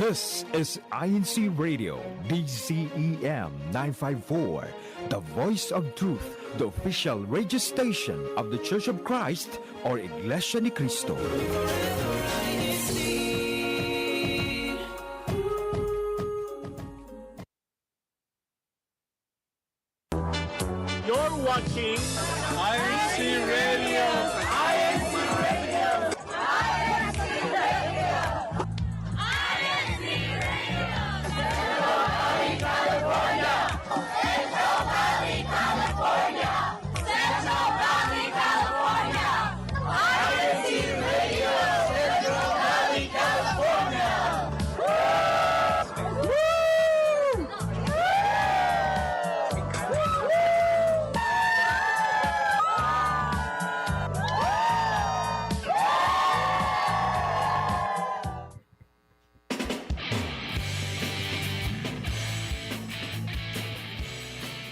This is INC Radio, DCEM 954, the voice of truth, the official radio station of the Church of Christ or Iglesianicristo. You're watching INC Radio. INC Radio. INC Radio. INC Radio. Central Valley, California. Central Valley, California. Central Valley, California. INC Radio. Central Valley, California.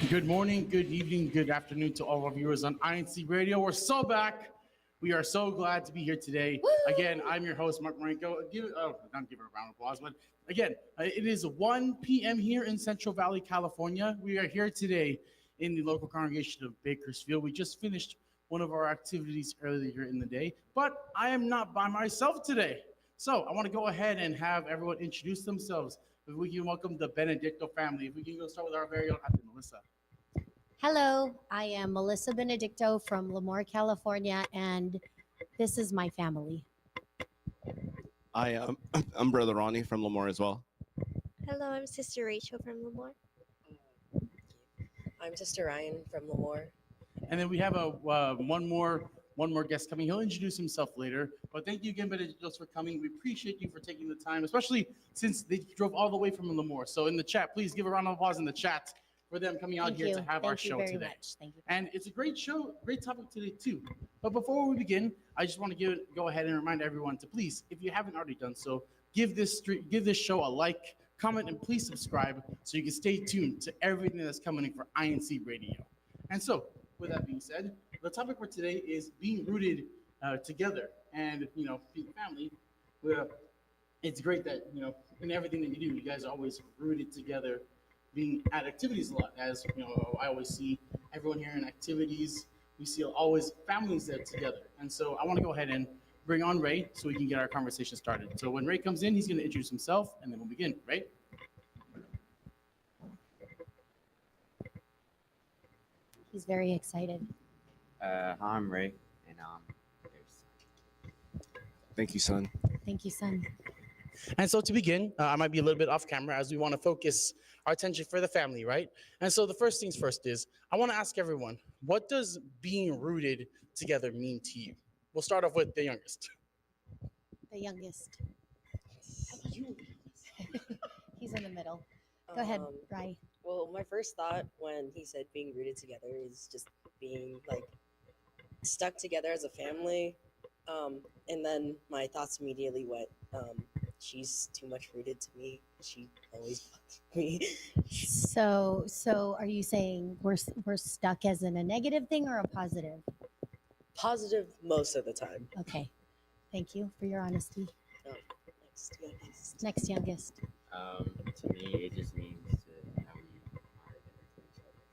Good morning, good evening, good afternoon to all our viewers on INC Radio. We're so back. We are so glad to be here today. Woo! Again, I'm your host, Mark Marenko. Don't give it a round of applause, but again, it is 1 p.m. here in Central Valley, California. We are here today in the local congregation of Bakersfield. We just finished one of our activities earlier in the day, but I am not by myself today. So I want to go ahead and have everyone introduce themselves. If we can welcome the Benedicto family. If we can go start with our very own Ate Melissa. Hello, I am Melissa Benedicto from Lemoore, California, and this is my family. I'm Brother Ronnie from Lemoore as well. Hello, I'm Sister Rachel from Lemoore. I'm Sister Ryan from Lemoore. And then we have one more guest coming. He'll introduce himself later. But thank you again, Benedictos, for coming. We appreciate you for taking the time, especially since they drove all the way from Lemoore. So in the chat, please give a round of applause in the chat for them coming out here to have our show today. Thank you. And it's a great show, great topic today too. But before we begin, I just want to go ahead and remind everyone to please, if you haven't already done so, give this show a like, comment, and please subscribe so you can stay tuned to everything that's coming for INC Radio. And so, with that being said, the topic for today is being rooted together, and being family. It's great that in everything that you do, you guys are always rooted together. Being at activities a lot, as I always see everyone here in activities. We see always families there together, and so I want to go ahead and bring on Ray so we can get our conversation started. So when Ray comes in, he's going to introduce himself, and then we'll begin. Ray. He's very excited. Hi, I'm Ray, and there's. Thank you, son. Thank you, son. And so to begin, I might be a little bit off camera as we want to focus our attention for the family, right? And so the first things first is, I want to ask everyone, what does being rooted together mean to you? We'll start off with the youngest. The youngest. He's in the middle. Go ahead, Rai. Well, my first thought when he said being rooted together is just being like stuck together as a family. And then my thoughts immediately went, she's too much rooted to me. She always bugs me. So are you saying we're stuck as in a negative thing or a positive? Positive most of the time. Okay. Thank you for your honesty. Next youngest. Next youngest. To me, it just means how you are to each other.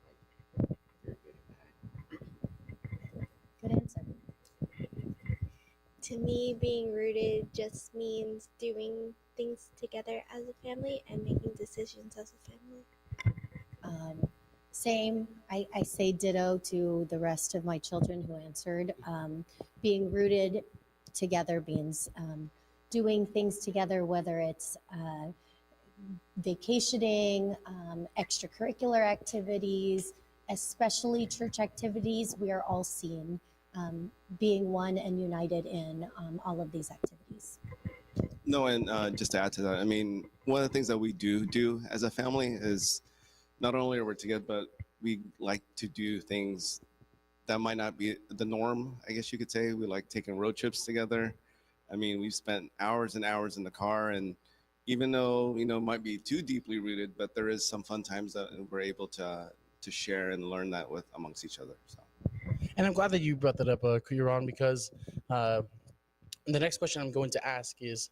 Like, you're good and bad. Good answer. To me, being rooted just means doing things together as a family and making decisions as a family. Same. I say ditto to the rest of my children who answered. Being rooted together means doing things together, whether it's vacationing, extracurricular activities, especially church activities. We are all seen being one and united in all of these activities. No, and just to add to that, I mean, one of the things that we do as a family is not only are we together, but we like to do things that might not be the norm, I guess you could say. We like taking road trips together. I mean, we've spent hours and hours in the car, and even though, it might be too deeply rooted, but there is some fun times that we're able to share and learn that with amongst each other. So. And I'm glad that you brought that up, Kuyaran, because the next question I'm going to ask is,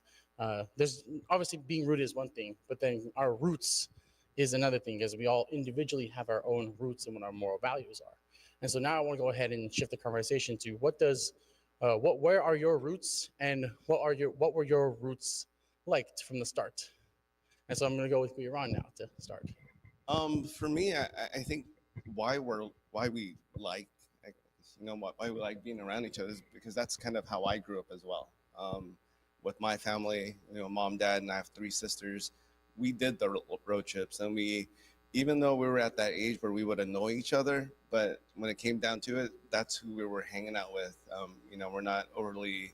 there's obviously being rooted is one thing, but then our roots is another thing, because we all individually have our own roots and what our moral values are. And so now I want to go ahead and shift the conversation to where are your roots, and what were your roots like from the start? And so I'm going to go with Ron now to start. For me, I think why we like, why we like being around each other is because that's kind of how I grew up as well. With my family, mom, dad, and I have 3 sisters. We did the road trips, and even though we were at that age where we would annoy each other, but when it came down to it, that's who we were hanging out with. We're not overly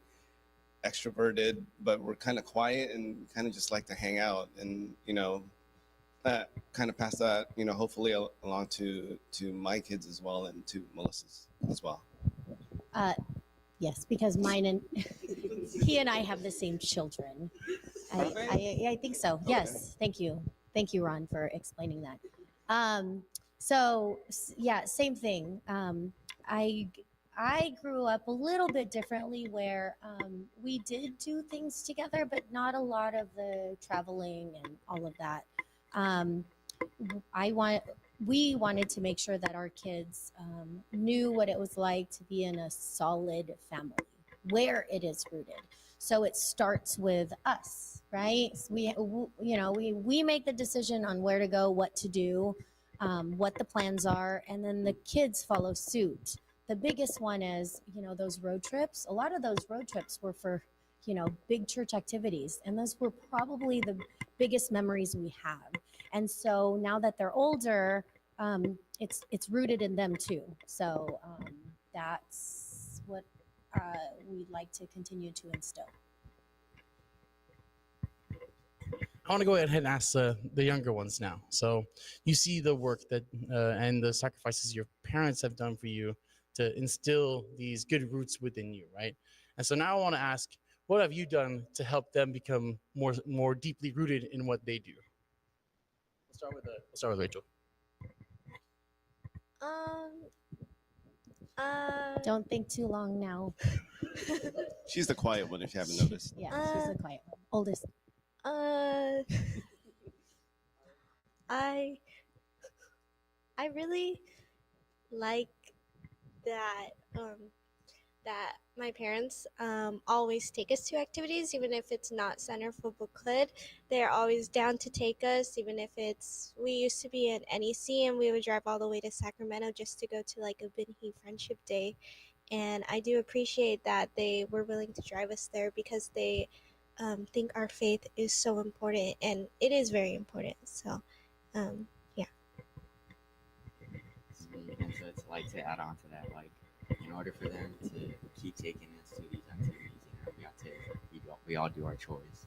extroverted, but we're kind of quiet and kind of just like to hang out, and that kind of pass that, hopefully along to my kids as well, and to Melissa's as well. Yes, because mine and he and I have the same children. I think so. Okay. Yes, thank you, Ron, for explaining that. Yeah, same thing. I grew up a little bit differently, where we did do things together, but not a lot of the traveling and all of that. We wanted to make sure that our kids knew what it was like to be in a solid family, where it is rooted. So it starts with us, right? We make the decision on where to go, what to do, what the plans are, and then the kids follow suit. The biggest one is, those road trips. A lot of those road trips were for, big church activities, and those were probably the biggest memories we have. And so now that they're older, it's rooted in them too. So that's what we'd like to continue to instill. I want to go ahead and ask the younger ones now. So you see the work that and the sacrifices your parents have done for you to instill these good roots within you, right? And so now I want to ask, what have you done to help them become more deeply rooted in what they do? We'll start with Rachel. Don't think too long now. She's the quiet one, if you haven't noticed. Yeah, she's the quiet one. Oldest. I really like that that my parents always take us to activities, even if it's not Center for Book Club. They're always down to take us, even if we used to be at NEC and we would drive all the way to Sacramento just to go to like a Benhe Friendship Day. And I do appreciate that they were willing to drive us there, because they think our faith is so important, and it is very important. So, yeah. And so it's like, to add on to that, like, in order for them to keep taking us to these activities, we all do our chores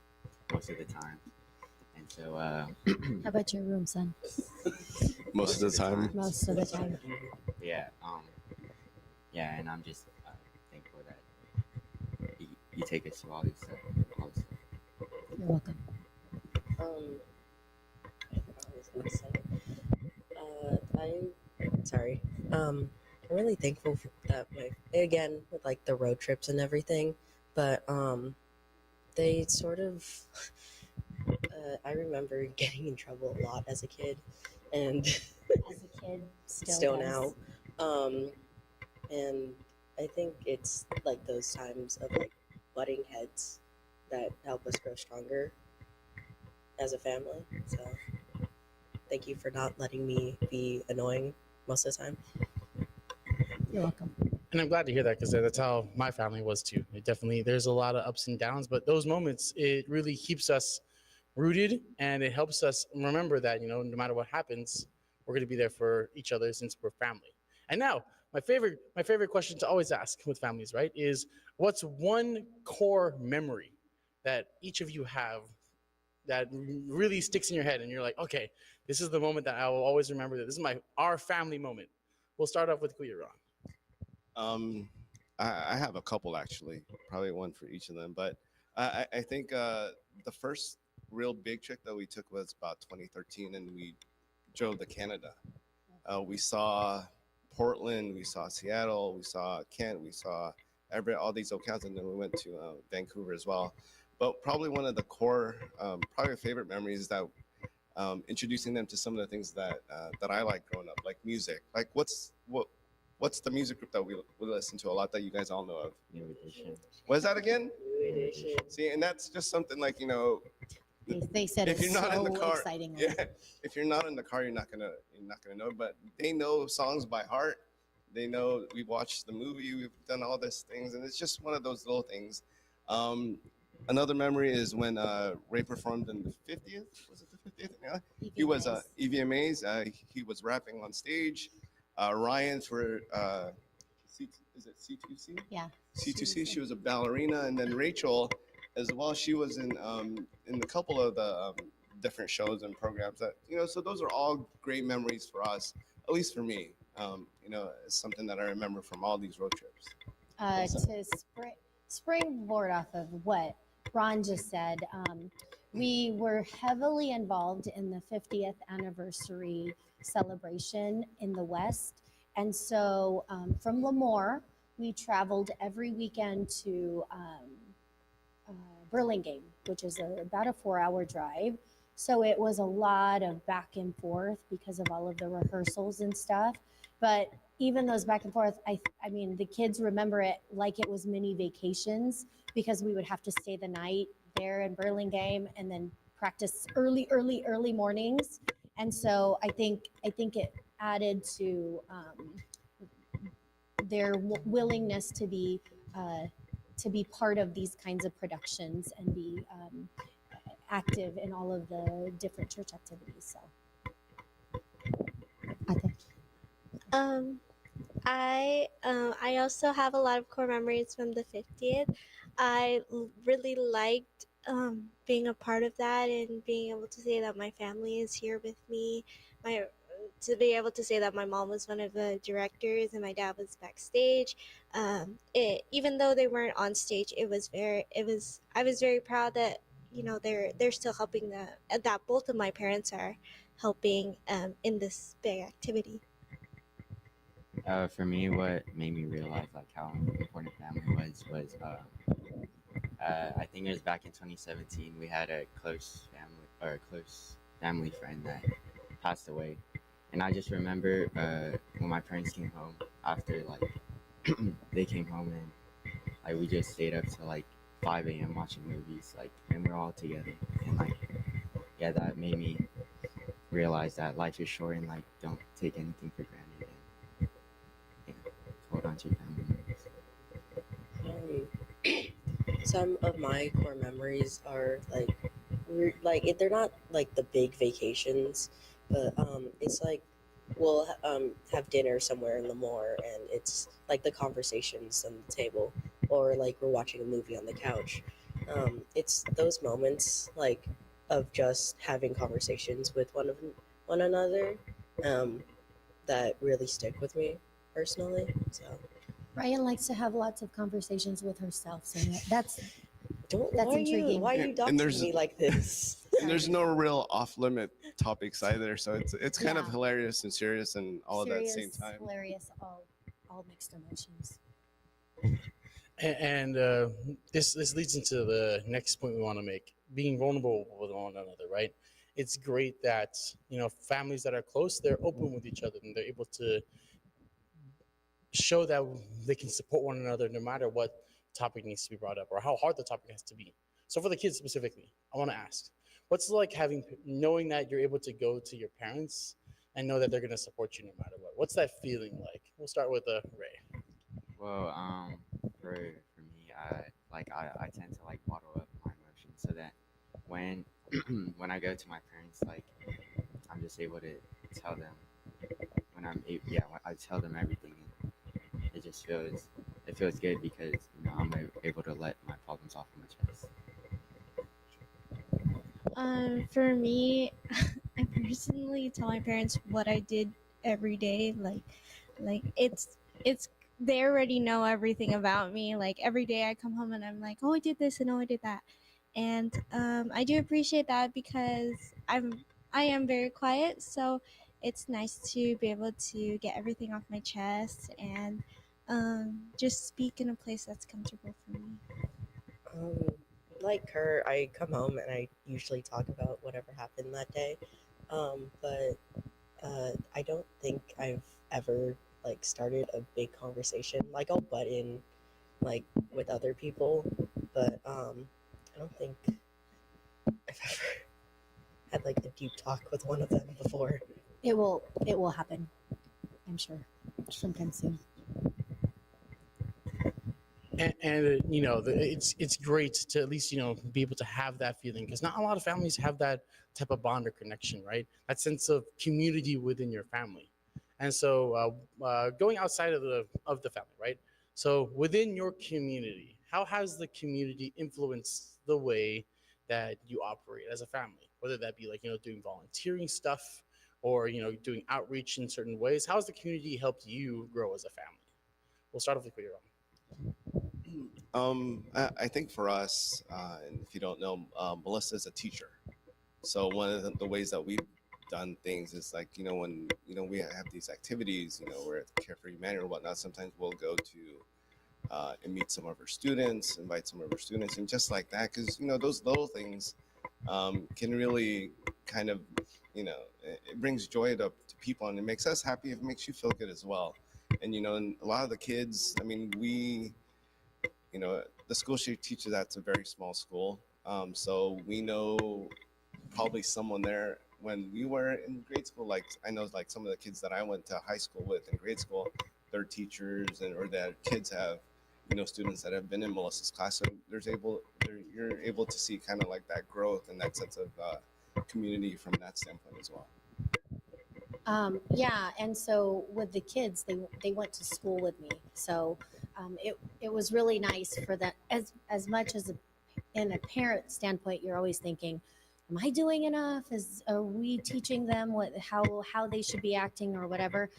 most of the time. And so How about your room, son? Most of the time. Most of the time. Yeah. And I'm just thankful that you take us to all this stuff. You're welcome. I was gonna say, I'm really thankful for that again, with like the road trips and everything, but they sort of I remember getting in trouble a lot as a kid, and As a kid, still does. now, and I think it's like those times of like butting heads that help us grow stronger as a family. So thank you for not letting me be annoying most of the time. You're welcome. And I'm glad to hear that, because that's how my family was too. There's a lot of ups and downs, but those moments, it really keeps us rooted, and it helps us remember that, no matter what happens, we're going to be there for each other, since we're family. And now, my favorite question to always ask with families, right, is what's one core memory that each of you have that really sticks in your head, and you're like, okay, this is the moment that I will always remember, that this is our family moment. We'll start off with Kuya Ron. I have a couple, actually, probably one for each of them. But I think the first real big trip that we took was about 2013, and we drove to Canada. We saw Portland, we saw Seattle, we saw Kent, we saw Everett, all these locales, and then we went to Vancouver as well. but probably one of the core, probably favorite memories is that introducing them to some of the things that I like growing up, like music. Like what's the music group that we listen to a lot that you guys all know of? New edition. What is that again? New edition. See, and that's just something like, They said if it you're not in the so car, excitingly. yeah, if you're not in the car, you're not gonna know. But they know songs by heart. They know we've watched the movie, we've done all these things, and it's just one of those little things. Another memory is when Ray performed in the 50th. Was it the 50th? Yeah. He was EVMAs. He was rapping on stage. Ryan for is it C2C? Yeah. C2C. She was a ballerina, and then Rachel, as well. She was in a couple of the different shows and programs that So those are all great memories for us, at least for me. It's something that I remember from all these road trips. To springboard off of what Ron just said, we were heavily involved in the 50th anniversary celebration in the West. And so from Lemoore, we traveled every weekend to Burlingame, which is about a 4-hour drive. So it was a lot of back and forth because of all of the rehearsals and stuff. But even those back and forth, I mean, the kids remember it like it was mini vacations because we would have to stay the night there in Burlingame and then practice early mornings. And so I think it added to their willingness to be part of these kinds of productions and be active in all of the different church activities. So, I also have a lot of core memories from the 50th. I really liked being a part of that and being able to say that my family is here with me. To be able to say that my mom was one of the directors and my dad was backstage. Even though they weren't on stage, I was very proud that they're still helping that both of my parents are helping in this big activity. For me, what made me realize like how important family was I think it was back in 2017. We had a close family friend that passed away, and I just remember when my parents came home after they came home and we just stayed up till 5 a.m. watching movies and we're all together and that made me realize that life is short and don't take anything for granted and hold on to your family members. Some of my core memories are they're not the big vacations, but it's we'll have dinner somewhere in Lemoore and it's the conversations on the table or we're watching a movie on the couch. It's those moments of just having conversations with one another that really stick with me personally. So Ryan likes to have lots of conversations with herself, so that's why intriguing. Why are you doxing me like this? And there's no real off-limit topics either, so it's kind of Yeah. hilarious and serious and all Serious, at the same time. hilarious, all mixed emotions. And this leads into the next point we want to make: being vulnerable with one another. Right? It's great that families that are close, they're open with each other and they're able to show that they can support one another no matter what topic needs to be brought up or how hard the topic has to be. So for the kids specifically, I want to ask, what's it like knowing that you're able to go to your parents and know that they're going to support you no matter what? What's that feeling like? We'll start with Ray. Well, for me, I tend to bottle up my emotions so that when when I go to my parents, I'm just able to tell them when I tell them everything. And it feels good because I'm able to let my problems off of my chest. For me, I personally tell my parents what I did every day. It's they already know everything about me. Every day I come home and I'm like, oh, I did this and oh, I did that. And I do appreciate that because I am very quiet, so it's nice to be able to get everything off my chest and just speak in a place that's comfortable for me. like her, I come home and I usually talk about whatever happened that day. But I don't think I've ever like started a big conversation. Like I'll butt in like with other people, but I don't think I've ever had like a deep talk with one of them before. It will happen, I'm sure, sometime soon. And you know, it's great to at least, you know, be able to have that feeling, because not a lot of families have that type of bond or connection, right? That sense of community within your family. And so going outside of the family, right? So within your community, how has the community influenced the way that you operate as a family, whether that be like, you know, doing volunteering stuff, or, you know, doing outreach in certain ways? How has the community helped you grow as a family? We'll start off with your own. I think for us, and if you don't know, Melissa is a teacher. So one of the ways that we've done things is like, you know, when, you know, we have these activities, you know, we're at Care for Humanity or whatnot, sometimes we'll go to and meet some of our students, invite some of our students, and just like that, because, you know, those little things can really kind of, you know, it brings joy to people, and it makes us happy. It makes you feel good as well. And, you know, and a lot of the kids, I mean, you know, the school she teaches at's a very small school. So we know probably someone there when we were in grade school. Like I know like some of the kids that I went to high school with in grade school, their teachers or their kids have, you know, students that have been in Melissa's class. So you're able to see kind of like that growth and that sense of community from that standpoint as well. Yeah, and so with the kids, they went to school with me, so it was really nice for that. As much as in a parent standpoint, you're always thinking, am I doing enough? Are we teaching them how they should be acting or whatever?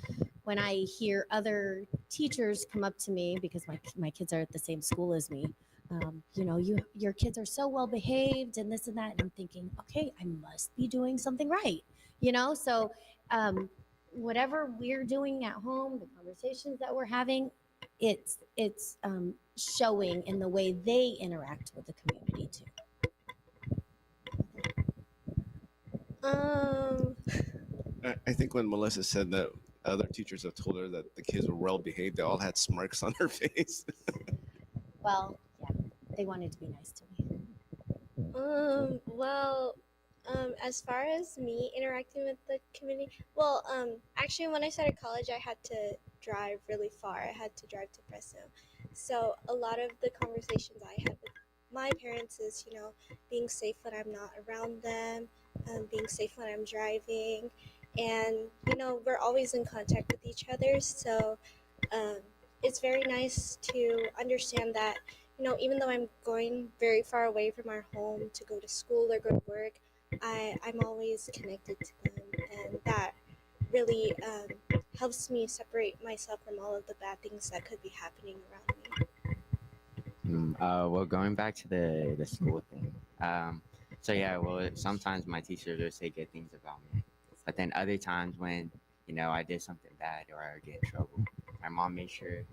When I hear other teachers come up to me, because my kids are at the same school as me, you know, your kids are so well behaved and this and that, and I'm thinking, okay, I must be doing something right, you know. So whatever we're doing at home, the conversations that we're having, it's showing in the way they interact with the community too. I think when Melissa said that other teachers have told her that the kids were well behaved, they all had smirks on their face. Well, yeah, they wanted to be nice to me. Well, as far as me interacting with the community, actually, when I started college, I had to drive really far. I had to drive to Fresno. So a lot of the conversations I had with my parents is, you know, being safe when I'm not around them, being safe when I'm driving. And, you know, we're always in contact with each other. So it's very nice to understand that, you know, even though I'm going very far away from our home to go to school or go to work, I'm always connected to them. And that really helps me separate myself from all of the bad things that could be happening around me. Well, going back to the school thing. So yeah, well, sometimes my teachers will say good things about me, but then other times when, you know, I did something bad or I get in trouble, my mom made sure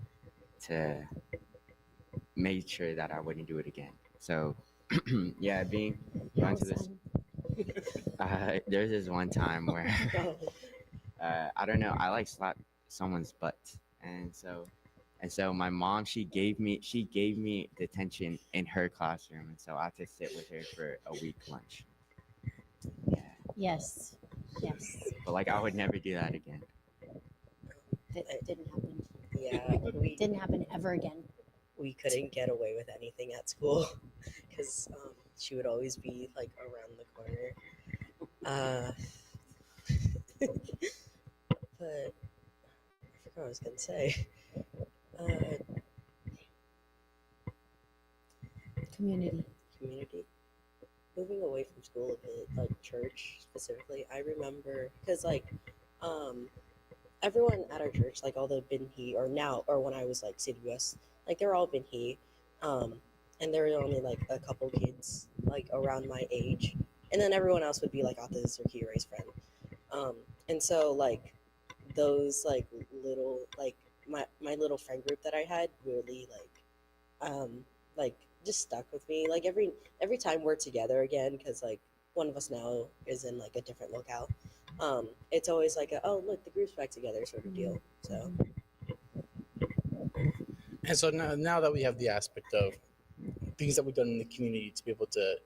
that I wouldn't do it again. So yeah, going to this. There's this one time where I don't know, I like slapped someone's butt, and so my mom, she gave me detention in her classroom, and so I had to sit with her for a week lunch. Yeah. Yes. But like I would never do that again. It didn't happen. Yeah, It didn't happen ever again. we couldn't get away with anything at school because she would always be like around the corner. But I forgot what I was gonna say. Community. Moving away from school a bit, like church specifically. I remember because like everyone at our church, like all the Binhi or when I was like CWS, like they're all Binhi, and there were only like a couple kids like around my age, and then everyone else would be like autistic or Kia Ray's friend, and so like those like little like my little friend group that I had really like like just stuck with me. Like every time we're together again, because like one of us now is in like a different locale. It's always like oh look, the group's back together sort of deal. So And so now that we have the aspect of things that we've done in the community to be able to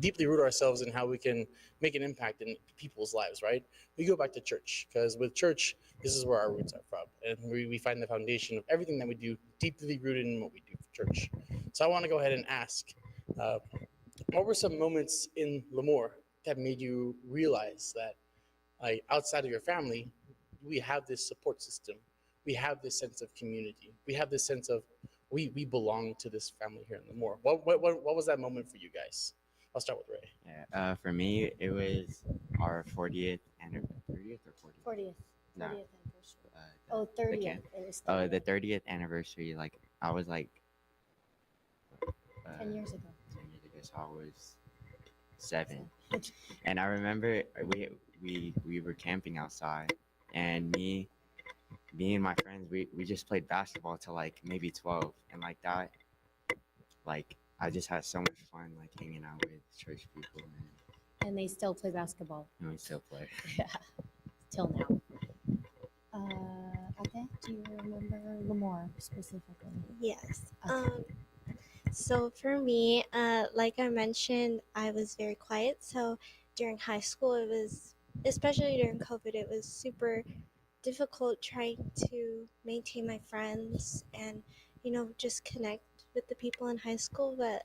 deeply root ourselves in how we can make an impact in people's lives, right? We go back to church because with church, this is where our roots are from. And we find the foundation of everything that we do deeply rooted in what we do for church. So I want to go ahead and ask, what were some moments in Lemoore that made you realize that outside of your family, we have this support system. We have this sense of community. We have this sense of we belong to this family here in Lemoore. What was that moment for you guys? I'll start with Ray. Yeah, for me, it was our 40th anniversary, 30th or 40th? 40th. No. 30th anniversary. 30th. It was 30th. Oh, the 30th anniversary. Like I was like 10 years ago. 10 years ago, so I was 7, and I remember we were camping outside, and me and my friends we just played basketball till like maybe 12, and like that, like I just had so much fun like hanging out with church people, And they still play basketball. and we still play. Yeah. Till now. Ate, do you remember Lemoore specifically? Yes. Okay. So for me, like I mentioned, I was very quiet. So during high school, it was, especially during COVID, it was super difficult trying to maintain my friends and, just connect with the people in high school. But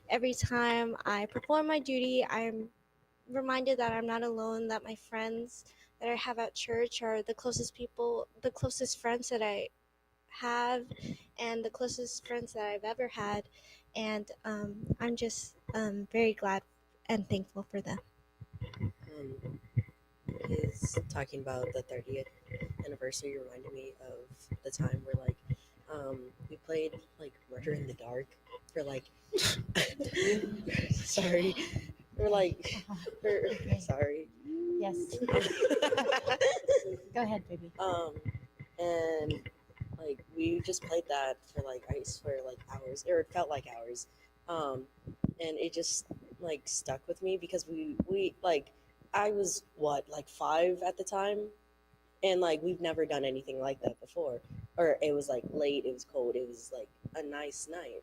every time I perform my duty, I'm reminded that I'm not alone, that my friends that I have at church are the closest people, the closest friends that I have, and the closest friends that I've ever had. And I'm just very glad and thankful for them. He's talking about the 30th anniversary reminded me of the time where like we played like Murder in the Dark for like sorry. We're like sorry. Yes. Go ahead, baby. And like we just played that for like I swear like hours, or it felt like hours. And it just like stuck with me because we like I was like 5 at the time, and like we've never done anything like that before. Or it was like late, it was cold, it was like a nice night.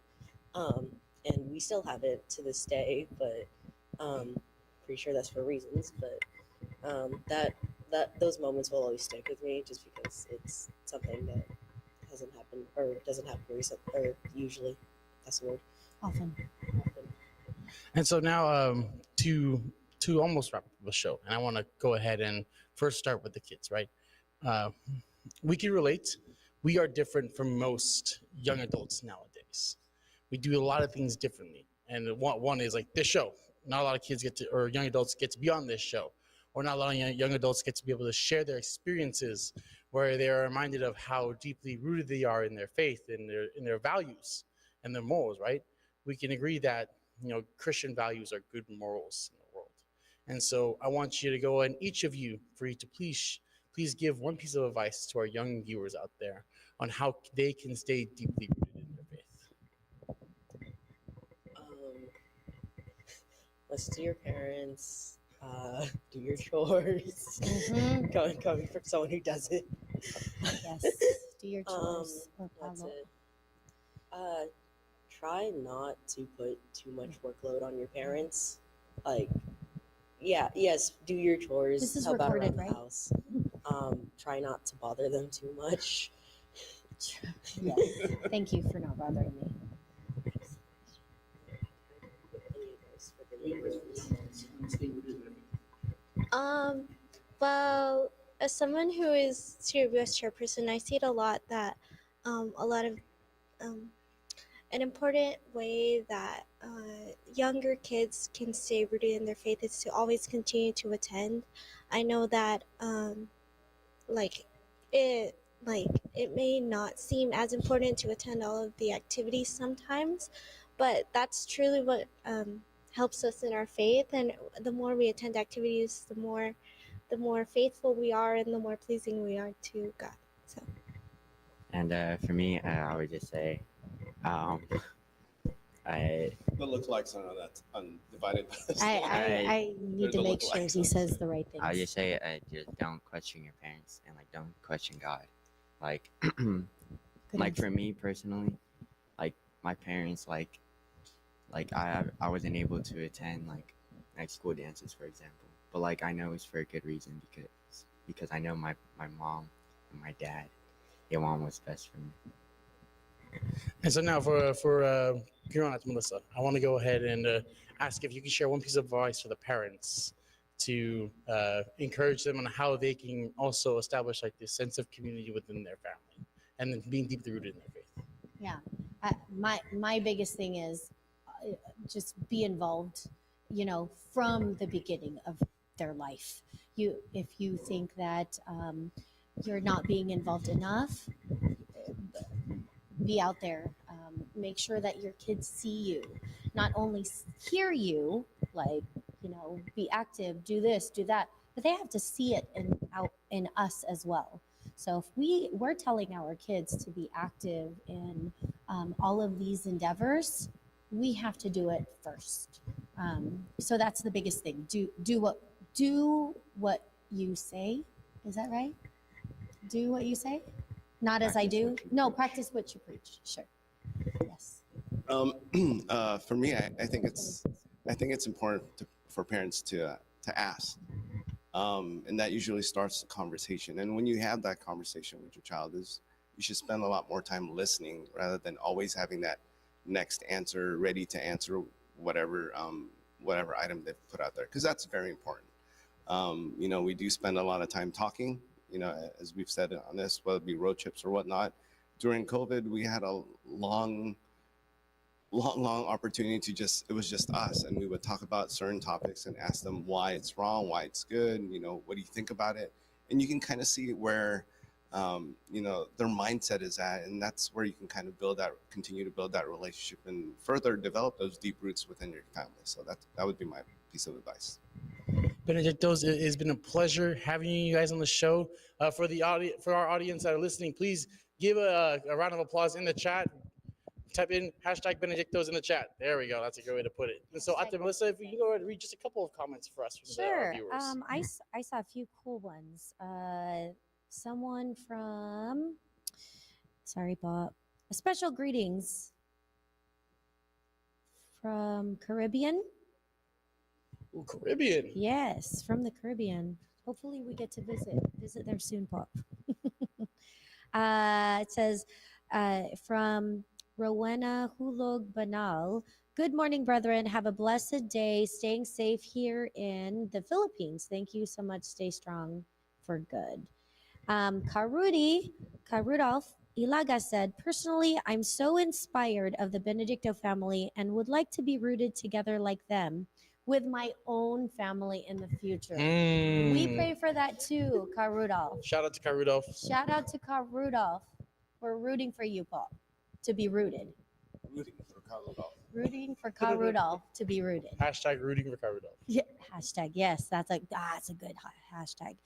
And we still have it to this day, but pretty sure that's for reasons. But that those moments will always stick with me just because it's something that hasn't happened or doesn't happen recently, or usually. That's the word. Often. And so now to almost wrap up the show, and I want to go ahead and first start with the kids, right? We can relate. We are different from most young adults nowadays. We do a lot of things differently, and one is like this show. Not a lot of kids or young adults get to be on this show, or not a lot of young adults get to be able to share their experiences, where they are reminded of how deeply rooted they are in their faith, in their values, and their morals. Right? We can agree that Christian values are good morals in the world, and so I want you to go, and each of you, for you to please give one piece of advice to our young viewers out there on how they can stay deeply rooted in their faith. Listen to your parents. Do your chores. Mm-hmm. Coming from someone who does it. Yes. Do your chores. That's it. Try not to put too much workload on your parents. Like, yes, do your chores. This is help out recorded, around the right? house. Try not to bother them too much. Yes. Thank you for not bothering me. Well, as someone who is CRBS chairperson, I see it a lot that a lot of an important way that younger kids can stay rooted in their faith is to always continue to attend. I know that it may not seem as important to attend all of the activities sometimes, but that's truly what helps us in our faith. And the more we attend activities, the more faithful we are, and the more pleasing we are to God. So. And for me, I would just say, I The lookalikes are that undivided. I need There's to a make sure lookalike, he so- says the right I'll things. just say just don't question your parents and like don't question God. Like Good like answer. for me personally, like my parents like I wasn't able to attend like school dances for example. But like I know it's for a good reason because I know my mom and my dad, they want what's best for me. And so now for Kiran, Melissa, I want to go ahead and ask if you can share one piece of advice for the parents to encourage them on how they can also establish like this sense of community within their family and then being deeply rooted in their faith. Yeah. My biggest thing is just be involved, from the beginning of their life. If you think that you're not being involved enough, be out there. Make sure that your kids see you, not only hear you, like, be active, do this, do that, but they have to see it out in us as well. So if we're telling our kids to be active in all of these endeavors, we have to do it first. So that's the biggest thing. Do what you say. Is that right? Do what you say, not as I do. No, practice what you preach. Sure. Yes. For me, I think it's important for parents to ask, and that usually starts the conversation. And when you have that conversation with your child, you should spend a lot more time listening rather than always having that next answer ready to answer whatever item they've put out there, because that's very important. We do spend a lot of time talking. As we've said on this, whether it be road trips or whatnot. During COVID, we had a long opportunity it was just us, and we would talk about certain topics and ask them why it's wrong, why it's good, what do you think about it? And you can kind of see where, their mindset is at, and that's where you can kind of continue to build that relationship and further develop those deep roots within your family. So that would be my piece of advice. Benedictos, it has been a pleasure having you guys on the show. For our audience that are listening, please give a round of applause in the chat. Type in #Benedictos in the chat. There we go. That's a good way to put it. And so, Melissa, if you can go ahead and read just a couple of comments for us from our viewers. I saw a few cool ones. Someone from, sorry, Bob. Special greetings from Caribbean. Ooh, Caribbean. Yes, from the Caribbean. Hopefully we get to visit there soon, Pop. It says from Rowena Hulog Banal. Good morning, brethren. Have a blessed day. Staying safe here in the Philippines. Thank you so much. Stay strong for good. Karudolf Ilaga said, personally, I'm so inspired of the Benedicto family and would like to be rooted together like them with my own family in the future. We pray for that too, Karudolf. Shout out to Karudolf. Shout out to Karudolf. We're rooting for you, Paul, to be rooted. Rooting for Karudolf. Rooting for Karudolf to be rooted. #rooting for Karudolf. Yeah, hashtag, yes. That's a good hashtag.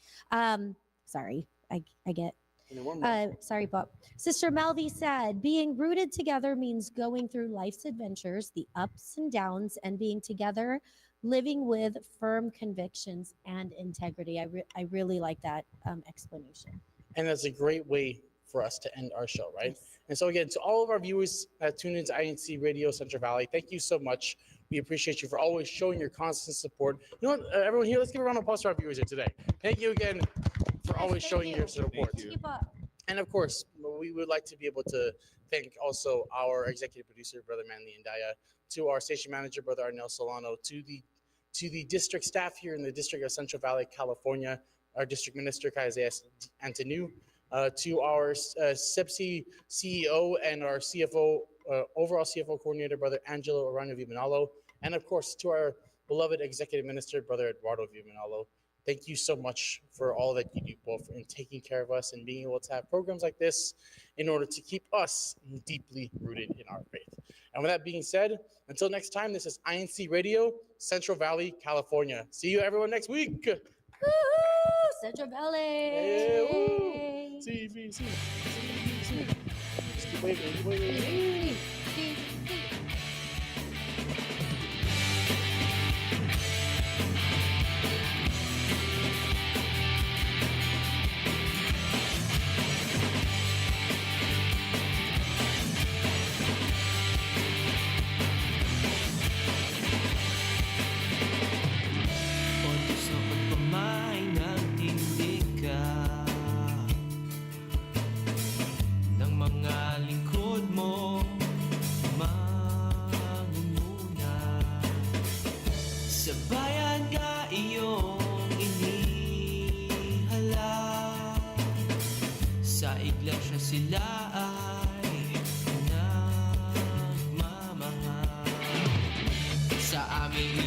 Sorry, I get. Sorry, Bob. Sister Melvi said, being rooted together means going through life's adventures, the ups and downs, and being together, living with firm convictions and integrity. I really like that explanation. And that's a great way for us to end our show, right? Yes. And so again, to all of our viewers that tune into INCRadio Central Valley, thank you so much. We appreciate you for always showing your constant support. You know what, everyone here, let's give a round of applause to our viewers here today. Thank you again for always showing your support. Keep up. And of course, we would like to be able to thank also our executive producer, Brother Manly Indaya, to our station manager, Brother Arnel Solano, to the district staff here in the District of Central Valley, California, our district minister, Isaiah Antonu, to our SEPSI CEO and our CFO, overall CFO coordinator, Brother Angelo Arano Vimanalo, and of course to our beloved executive minister, Brother Eduardo Vimanalo. Thank you so much for all that you do, both in taking care of us and being able to have programs like this in order to keep us deeply rooted in our faith. And with that being said, until next time, this is INCRadio Central Valley, California. See you everyone next week. Woo-hoo! Central Valley. Yeah, woo. CVC. Just keep waving. CVC. Bye.